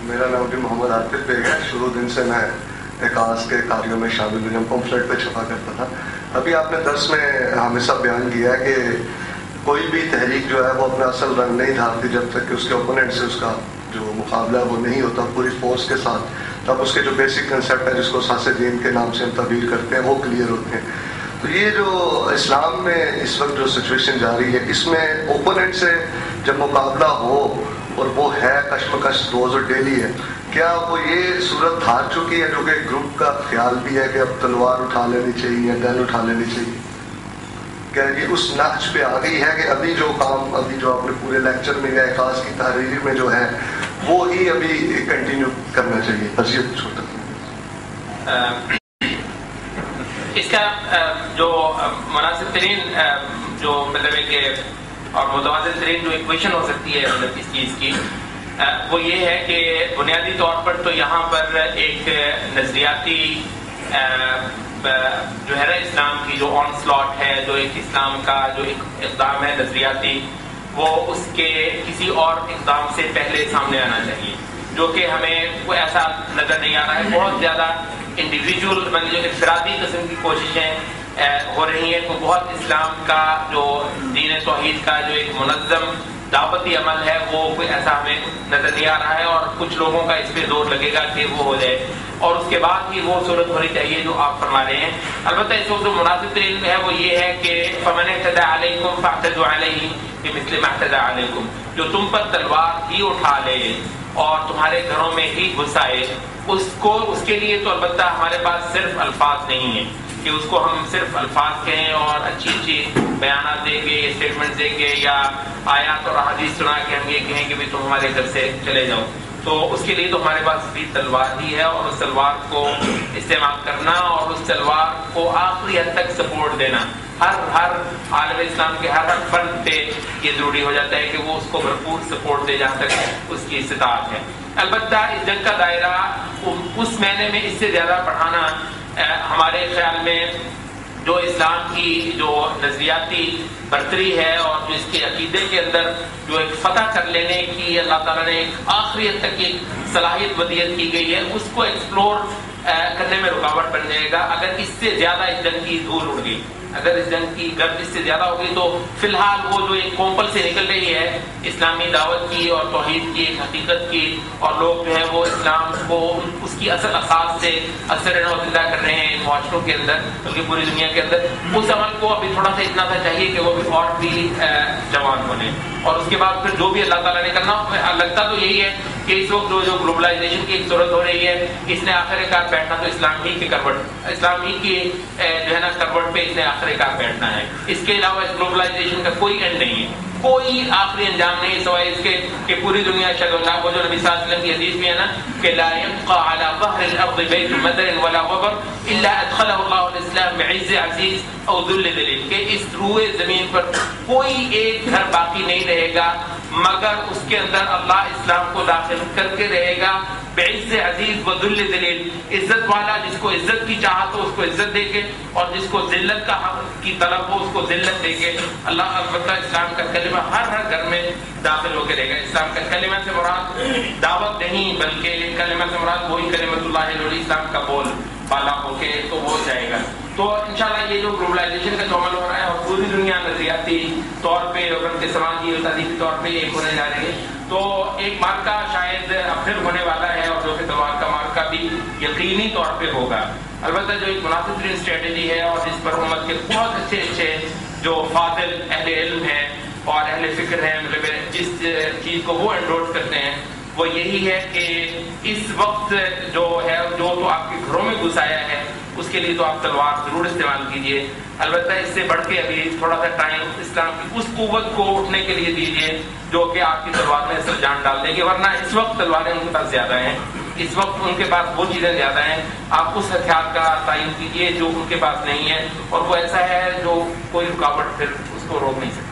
میرا نام بھی محمد عاطف بیگ ہے. شروع دن سے میں اعکاس کے کاریوں میں شامل ہوں. پمفلیٹ پہ چھپا کرتا تھا. ابھی آپ نے درس میں ہمیشہ بیان کیا ہے کہ کوئی بھی تحریک جو ہے وہ اپنا اصل رنگ نہیں دھارتی جب تک کہ اس کے اوپوننٹ سے اس کا جو مقابلہ ہے وہ نہیں ہوتا پوری فورس کے ساتھ. تب اس کے جو بیسک کنسیپٹ ہے جس کو ساسے دین کے نام سے ہم تعبیر کرتے ہیں وہ کلیئر ہوتے ہیں. تو یہ جو اسلام میں اس وقت جو سچویشن جاری ہے اس میں اوپوننٹ سے جب مقابلہ ہو اور وہ ہے کشمکش روز اور ڈیلی ہے, کیا وہ یہ صورت دھار چکی ہے جو کہ گروپ کا خیال بھی ہے کہ اب تلوار اٹھا لینی چاہیے یا گن اٹھا لینی چاہیے؟ کیا یہ اس نقش پہ آ گئی ہے کہ ابھی جو کام ابھی جو آپ نے پورے لیکچر میں یا اعکاس کی تحریر میں جو ہے وہ ہی ابھی کنٹینیو کرنا چاہیے؟ بس یہ چھوٹا اس کا جو مناسب ترین جو مطلب ہے کہ اور متوازن ترین جو ایکویشن ہو سکتی ہے مطلب اس چیز کی وہ یہ ہے کہ بنیادی طور پر تو یہاں پر ایک نظریاتی جو ہے نا اسلام کی جو آن سلاٹ ہے, جو ایک اسلام کا جو ایک اقدام ہے نظریاتی, وہ اس کے کسی اور اقدام سے پہلے سامنے آنا چاہیے, جو کہ ہمیں کوئی ایسا نظر نہیں آ رہا ہے. بہت زیادہ انڈیویجول مطلب جو انفرادی قسم کی کوششیں ہو رہی ہیں. تو بہت اسلام کا جو دین توحید کا جو ایک منظم دعوتی عمل ہے وہ کوئی ایسا ہمیں نظر نہیں آ رہا ہے, اور کچھ لوگوں کا اس پہ زور لگے گا کہ وہ ہو جائے, اور اس کے بعد ہی وہ صورت ہونی چاہیے جو آپ فرما رہے ہیں. البتہ اس وقت جو مناسب ترین ہے وہ یہ ہے کہ فمن اعتدى علیکم فاعتدوا علیہ بمثل ما اعتدى علیکم, جو تم پر تلوار ہی اٹھا لے اور تمہارے گھروں میں ہی گھس آئے, اس کے لیے تو البتہ ہمارے پاس صرف الفاظ نہیں ہیں کہ اس کو ہم صرف الفاظ کہیں اور اچھی اچھی بیانات دیں گے, اسٹیٹمنٹ دیں گے, یا آیات اور احادیث سنا کے ہم یہ کہیں کہ بھی تم ہمارے گھر سے چلے جاؤ. تو اس کے لیے تو ہمارے پاس بھی تلوار ہی ہے, اور اس تلوار کو استعمال کرنا اور اس تلوار کو آخری حد تک سپورٹ دینا ہر عالم اسلام کے ہر فرد پہ یہ ضروری ہو جاتا ہے کہ وہ اس کو بھرپور سپورٹ دے جہاں تک اس کی استطاعت ہے. البتہ اس جنگ کا دائرہ اس معنی میں اس سے زیادہ بڑھانا ہمارے خیال میں جو اسلام کی جو نظریاتی برتری ہے اور جو اس کے عقیدے کے اندر جو ایک فتح کر لینے کی اللہ تعالیٰ نے ایک آخری حد تک ایک صلاحیت ودیت کی گئی ہے, اس کو ایکسپلور کرنے میں رکاوٹ بن جائے گا اگر اس سے زیادہ اس جنگ کی دھول اڑ گئی. اگر اس جنگ کی گرد اس سے زیادہ ہوگی تو فی الحال وہ جو ایک کومپل سے نکل رہی ہے اسلامی دعوت کی اور توحید کی ایک حقیقت کی, اور لوگ جو ہے وہ اسلام کو اس کی اصل اساس سے اثر زندہ کر رہے ہیں معاشروں کے اندر بلکہ پوری دنیا کے اندر, اس عمل کو ابھی تھوڑا سا اتنا سا چاہیے کہ وہ بھی اور بھی جوان بنے. اور اس کے بعد پھر جو بھی اللہ تعالیٰ نے کرنا, لگتا تو یہی ہے کہ اس وقت جو گلوبلائزیشن کی ایک ضرورت ہو رہی ہے اس نے آخر کار بیٹھنا تو اسلام ہی کی کروٹ, اسلام ہی کی جو ہے نا کروٹ پہ اس نے آخر کار بیٹھنا ہے. اس کے علاوہ اس گلوبلائزیشن کا کوئی اینڈ نہیں ہے, کوئی آخری انجام نہیں سوائے اس کے کہ پوری دنیا شگفتہ کو جو نبی صلی اللہ علیہ وسلم کی حدیث میں ہے نا کہ لا يبقى على ظهر الارض بيت مدر ولا وبر الا ادخله الله الاسلام بعز عزيز او ذل ذلیل, کہ اس روئے زمین پر کوئی ایک گھر باقی نہیں رہے گا مگر اس کے اندر اللہ اسلام کو داخل کر کے رہے گا بعز عزیز و ذل ذلیل, عزت والا جس کو عزت کی چاہت ہو اس کو عزت دے کے, اور جس کو ذلت کا حق کی طلب ہو اس کو ذلت دے کے. اللہ البتہ اسلام کا کلمہ ہر گھر میں داخل ہو کے رہے گا. اسلام کا کلمہ سے مراد دعوت نہیں بلکہ کلمہ سے مراد وہی کلمۃ اللہ علیہ اسلام کا بول بالا ہو کے تو ہو جائے گا. تو انشاءاللہ یہ جو گلوبلائزیشن کا جو عمل ہو رہا ہے اور پوری دنیا نظریاتی طور پہ اور ان کے سماجی اور تعلیمی طور پہ ایک ہونے جا رہی ہے, تو ایک مارکا شاید اب پھر ہونے والا ہے, اور جو کہ تلوار کا مارکا بھی یقینی طور پہ ہوگا. البتہ جو ایک مناسب ترین اسٹریٹجی ہے اور جس پر امت کے بہت اچھے اچھے جو فاضل اہل علم ہیں اور اہل فکر ہیں مطلب جس چیز کو وہ انڈورس کرتے ہیں وہ یہی ہے کہ اس وقت جو ہے جو تو آپ کے گھروں میں گھس آیا ہے اس کے لیے تو آپ تلوار ضرور استعمال کیجئے. البتہ اس سے بڑھ کے ابھی تھوڑا سا ٹائم اسلام کی اس قوت کو اٹھنے کے لیے دیجئے جو کہ آپ کی تلوار میں اصل جان ڈال دے گی, ورنہ اس وقت تلواریں ان کے پاس زیادہ ہیں, اس وقت ان کے پاس وہ چیزیں زیادہ ہیں. آپ اس ہتھیار کا تعین کیجئے جو ان کے پاس نہیں ہے, اور وہ ایسا ہے جو کوئی رکاوٹ پھر اس کو روک نہیں سکتی.